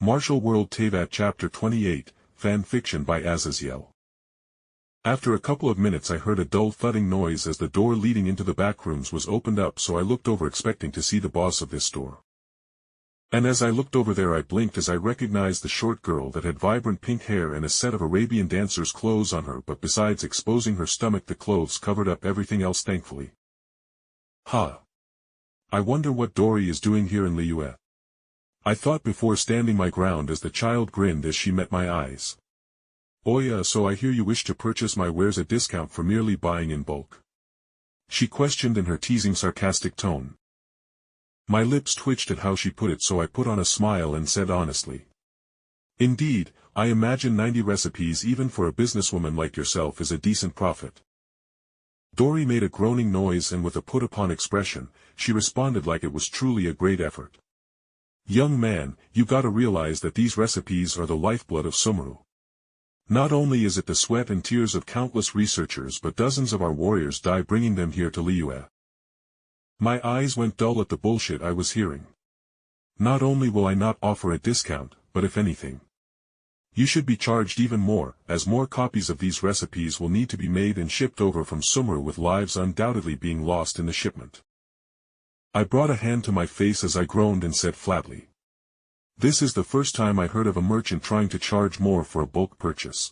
Martial World Teyvat Chapter 28, Fan Fiction by Azazyel. After a couple of minutes I heard a dull thudding noise as the door leading into the backrooms was opened up, so I looked over expecting to see the boss of this store. And as I looked over there I blinked as I recognized the short girl that had vibrant pink hair and a set of Arabian dancer's clothes on her, but besides exposing her stomach the clothes covered up everything else thankfully. I wonder what Dory is doing here in Liyue. I thought before standing my ground as the child grinned as she met my eyes. Oh, so I hear you wish to purchase my wares at discount for merely buying in bulk? She questioned in her teasing sarcastic tone. My lips twitched at how she put it, so I put on a smile and said honestly. Indeed, I imagine 90 recipes even for a businesswoman like yourself is a decent profit. Dory made a groaning noise, and with a put-upon expression, she responded like it was truly a great effort. Young man, you gotta realize that these recipes are the lifeblood of Sumeru. Not only is it the sweat and tears of countless researchers, but dozens of our warriors die bringing them here to Liyue. My eyes went dull at the bullshit I was hearing. Not only will I not offer a discount, but if anything, you should be charged even more, as more copies of these recipes will need to be made and shipped over from Sumeru, with lives undoubtedly being lost in the shipment. I brought a hand to my face as I groaned and said flatly. This is the first time I heard of a merchant trying to charge more for a bulk purchase.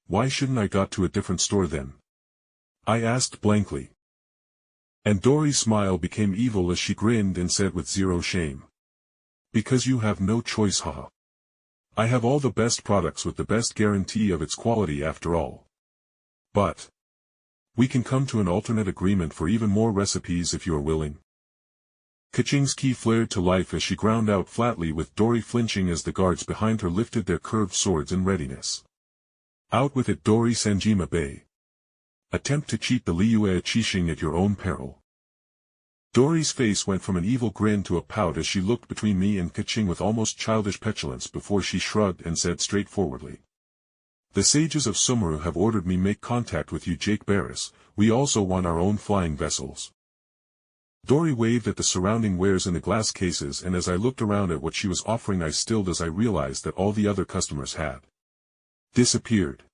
Why shouldn't I got to a different store then? I asked blankly. And Dory's smile became evil as she grinned and said with zero shame. Because you have no choice, haha. I have all the best products with the best guarantee of its quality after all. But we can come to an alternate agreement for even more recipes if you are willing. Kaching's key flared to life as she ground out flatly, with Dory flinching as the guards behind her lifted their curved swords in readiness. Out with it, Dory Sanjima Bay. Attempt to cheat the Liyue Qixing at your own peril. Dory's face went from an evil grin to a pout as she looked between me and Kaching with almost childish petulance before she shrugged and said straightforwardly. The sages of Sumeru have ordered me make contact with you, Jake Barris. We also want our own flying vessels. Dory waved at the surrounding wares in the glass cases, and as I looked around at what she was offering I stilled as I realized that all the other customers had disappeared.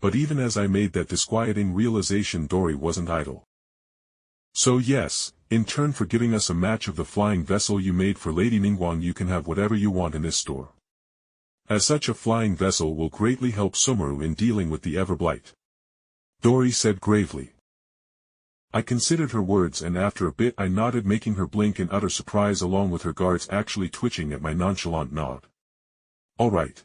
But even as I made that disquieting realization, Dory wasn't idle. So yes, in turn for giving us a match of the flying vessel you made for Lady Ningguang, you can have whatever you want in this store. As such, a flying vessel will greatly help Sumeru in dealing with the Everblight. Dory said gravely. I considered her words, and after a bit I nodded, making her blink in utter surprise along with her guards actually twitching at my nonchalant nod. Alright.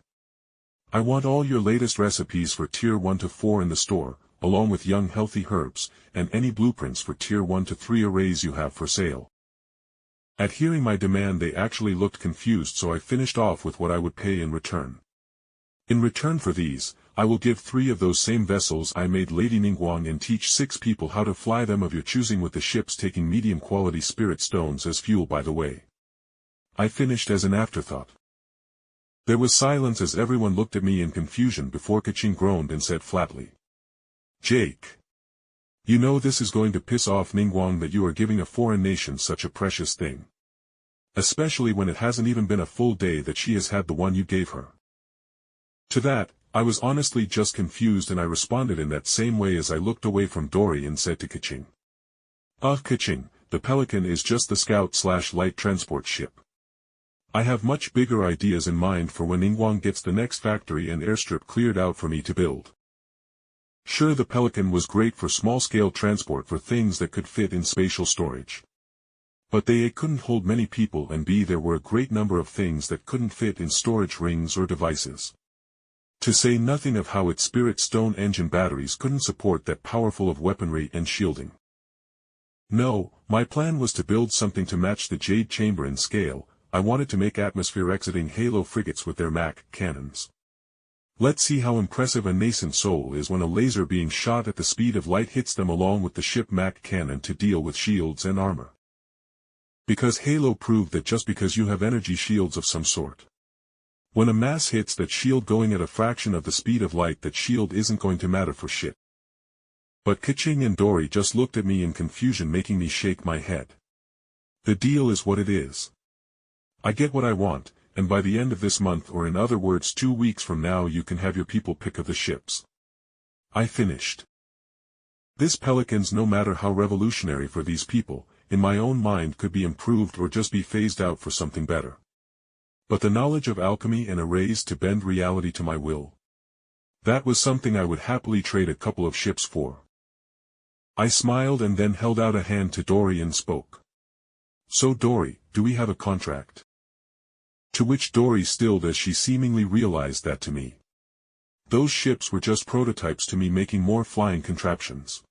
I want all your latest recipes for Tier 1 to 4 in the store, along with young healthy herbs, and any blueprints for Tier 1 to 3 arrays you have for sale. At hearing my demand they actually looked confused, so I finished off with what I would pay in return. In return for these, I will give 3 of those same vessels I made Lady Ningguang and teach 6 people how to fly them of your choosing, with the ships taking medium quality spirit stones as fuel, by the way. I finished as an afterthought. There was silence as everyone looked at me in confusion before Kaching groaned and said flatly. Jake. You know this is going to piss off Ningguang that you are giving a foreign nation such a precious thing. Especially when it hasn't even been a full day that she has had the one you gave her. To that, I was honestly just confused, and I responded in that same way as I looked away from Dory and said to Kaching. Kaching, the Pelican is just the scout/light transport ship. I have much bigger ideas in mind for when Ningguang gets the next factory and airstrip cleared out for me to build. Sure, the Pelican was great for small-scale transport for things that could fit in spatial storage. But A, it couldn't hold many people, and B, there were a great number of things that couldn't fit in storage rings or devices. To say nothing of how its spirit stone engine batteries couldn't support that powerful of weaponry and shielding. No, my plan was to build something to match the Jade Chamber in scale. I wanted to make atmosphere exiting Halo frigates with their Mach cannons. Let's see how impressive a nascent soul is when a laser being shot at the speed of light hits them along with the ship Mach cannon to deal with shields and armor. Because Halo proved that just because you have energy shields of some sort, when a mass hits that shield going at a fraction of the speed of light, that shield isn't going to matter for shit. But Kaching and Dory just looked at me in confusion, making me shake my head. The deal is what it is. I get what I want, and by the end of this month, or in other words 2 weeks from now, you can have your people pick of the ships. I finished. This Pelicans, no matter how revolutionary for these people, in my own mind could be improved or just be phased out for something better. But the knowledge of alchemy and arrays to bend reality to my will, that was something I would happily trade a couple of ships for. I smiled and then held out a hand to Dory and spoke. So Dory, do we have a contract? To which Dory stilled as she seemingly realized that to me, those ships were just prototypes to me making more flying contraptions.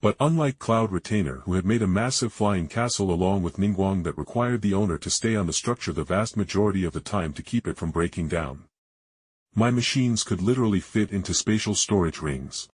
But unlike Cloud Retainer, who had made a massive flying castle along with Ningguang that required the owner to stay on the structure the vast majority of the time to keep it from breaking down, my machines could literally fit into spatial storage rings.